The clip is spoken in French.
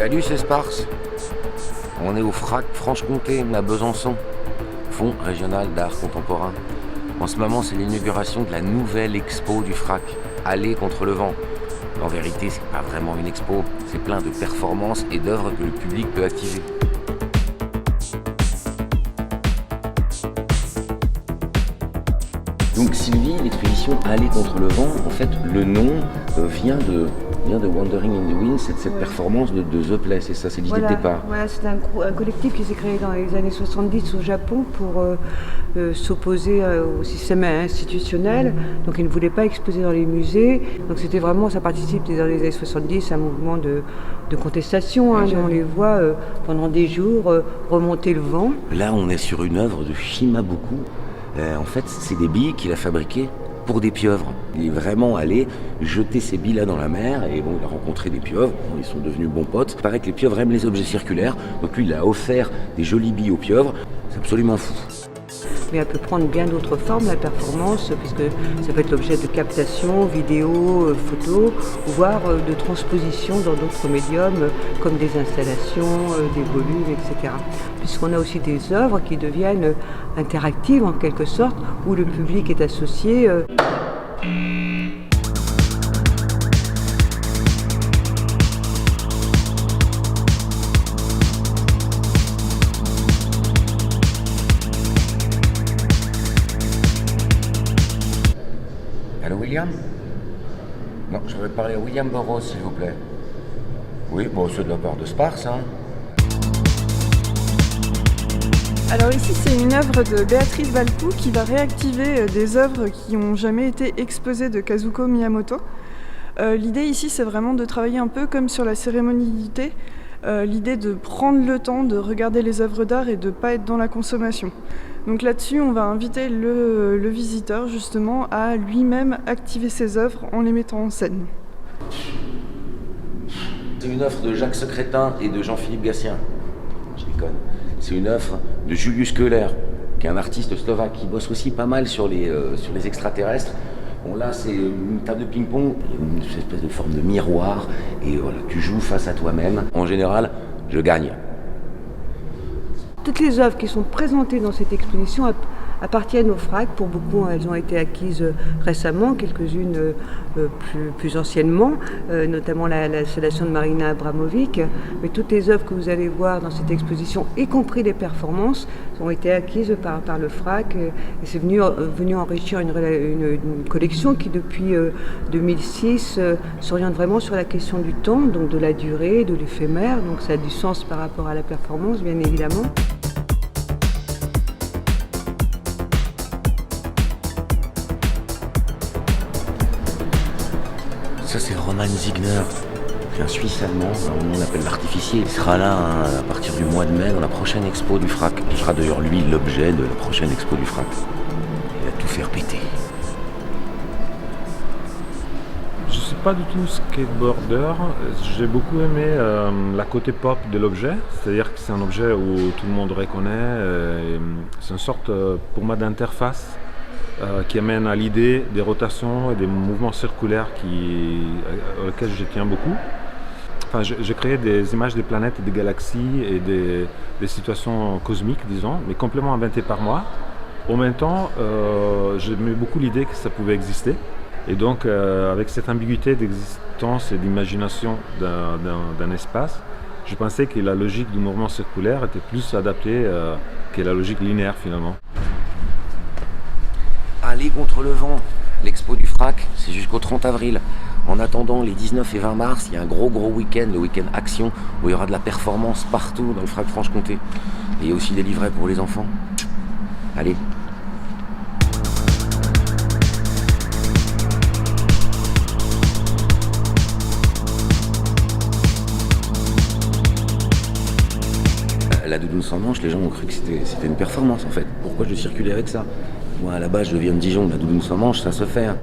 Salut, c'est Sparse. On est au FRAC Franche-Comté, à Besançon, Fonds régional d'art contemporain. En ce moment, c'est l'inauguration de la nouvelle expo du FRAC, Aller contre le vent. En vérité, c'est pas vraiment une expo, c'est plein de performances et d'œuvres que le public peut activer. Donc Sylvie, l'expédition Aller contre le vent, en fait, le nom vient de Wandering in the Wind, cette performance de The Play, c'est ça, c'est l'idée de départ. Voilà, c'est un collectif qui s'est créé dans les années 70 au Japon pour s'opposer au système institutionnel. Donc ils ne voulaient pas exposer dans les musées. Donc c'était vraiment, ça participe dans les années 70 à un mouvement de contestation. Hein. On les voit pendant des jours remonter le vent. Là, on est sur une œuvre de Shimabuku. En fait, c'est des billes qu'il a fabriquées pour des pieuvres. Il est vraiment allé jeter ces billes-là dans la mer et bon, il a rencontré des pieuvres, bon, ils sont devenus bons potes. Il paraît que les pieuvres aiment les objets circulaires, donc lui il a offert des jolies billes aux pieuvres. C'est absolument fou. Mais elle peut prendre bien d'autres formes, la performance, puisque ça peut être l'objet de captation, vidéo, photo, voire de transposition dans d'autres médiums, comme des installations, des volumes, etc. Puisqu'on a aussi des œuvres qui deviennent interactives en quelque sorte, où le public est associé. Allô William? Non, je voudrais parler à William Burroughs, s'il vous plaît. Oui, bon, c'est de la part de Sparse, hein. Alors ici, c'est une œuvre de Béatrice Valcoux qui va réactiver des œuvres qui n'ont jamais été exposées de Kazuko Miyamoto. L'idée ici, c'est vraiment de travailler un peu comme sur la cérémonialité, l'idée de prendre le temps de regarder les œuvres d'art et de ne pas être dans la consommation. Donc là-dessus, on va inviter le visiteur justement à lui-même activer ses œuvres en les mettant en scène. C'est une œuvre de Jacques Secrétin et de Jean-Philippe Gatien. Je déconne. C'est une œuvre de Julius Köhler, qui est un artiste slovaque qui bosse aussi pas mal sur les extraterrestres. Bon là, c'est une table de ping-pong, une espèce de forme de miroir, et voilà, tu joues face à toi-même. En général, je gagne. Toutes les œuvres qui sont présentées dans cette exposition appartiennent au FRAC. Pour beaucoup, elles ont été acquises récemment, quelques-unes plus anciennement, notamment l'installation de Marina Abramovic. Mais toutes les œuvres que vous allez voir dans cette exposition, y compris les performances, ont été acquises par le FRAC. Et c'est venu enrichir une collection qui, depuis 2006, s'oriente vraiment sur la question du temps, donc de la durée, de l'éphémère. Donc ça a du sens par rapport à la performance, bien évidemment. Ça, c'est Roman Ziegner, qui est un Suisse allemand, on l'appelle l'artificier. Il sera là à partir du mois de mai dans la prochaine expo du FRAC. Il sera d'ailleurs lui l'objet de la prochaine expo du FRAC. Il va tout faire péter. Je ne suis pas du tout skateboarder. J'ai beaucoup aimé la côté pop de l'objet, c'est-à-dire que c'est un objet où tout le monde reconnaît. C'est une sorte, pour moi, d'interface qui amène à l'idée des rotations et des mouvements circulaires auxquels je tiens beaucoup. Enfin, j'ai créé des images des planètes et des galaxies et des situations cosmiques, disons, mais complètement inventées par moi. En même temps, j'aimais beaucoup l'idée que ça pouvait exister. Et donc, avec cette ambiguïté d'existence et d'imagination d'un espace, je pensais que la logique du mouvement circulaire était plus adaptée que la logique linéaire, finalement. Aller contre le vent, l'expo du FRAC, c'est jusqu'au 30 avril. En attendant, les 19 et 20 mars, il y a un gros week-end, le week-end Action, où il y aura de la performance partout dans le FRAC Franche-Comté. Et il y a aussi des livrets pour les enfants. Allez. La doudoune sans manche, les gens ont cru que c'était une performance en fait. Pourquoi je circulais avec ça? Moi à la base je viens de Dijon, la doudoune sans manche ça se fait. Hein.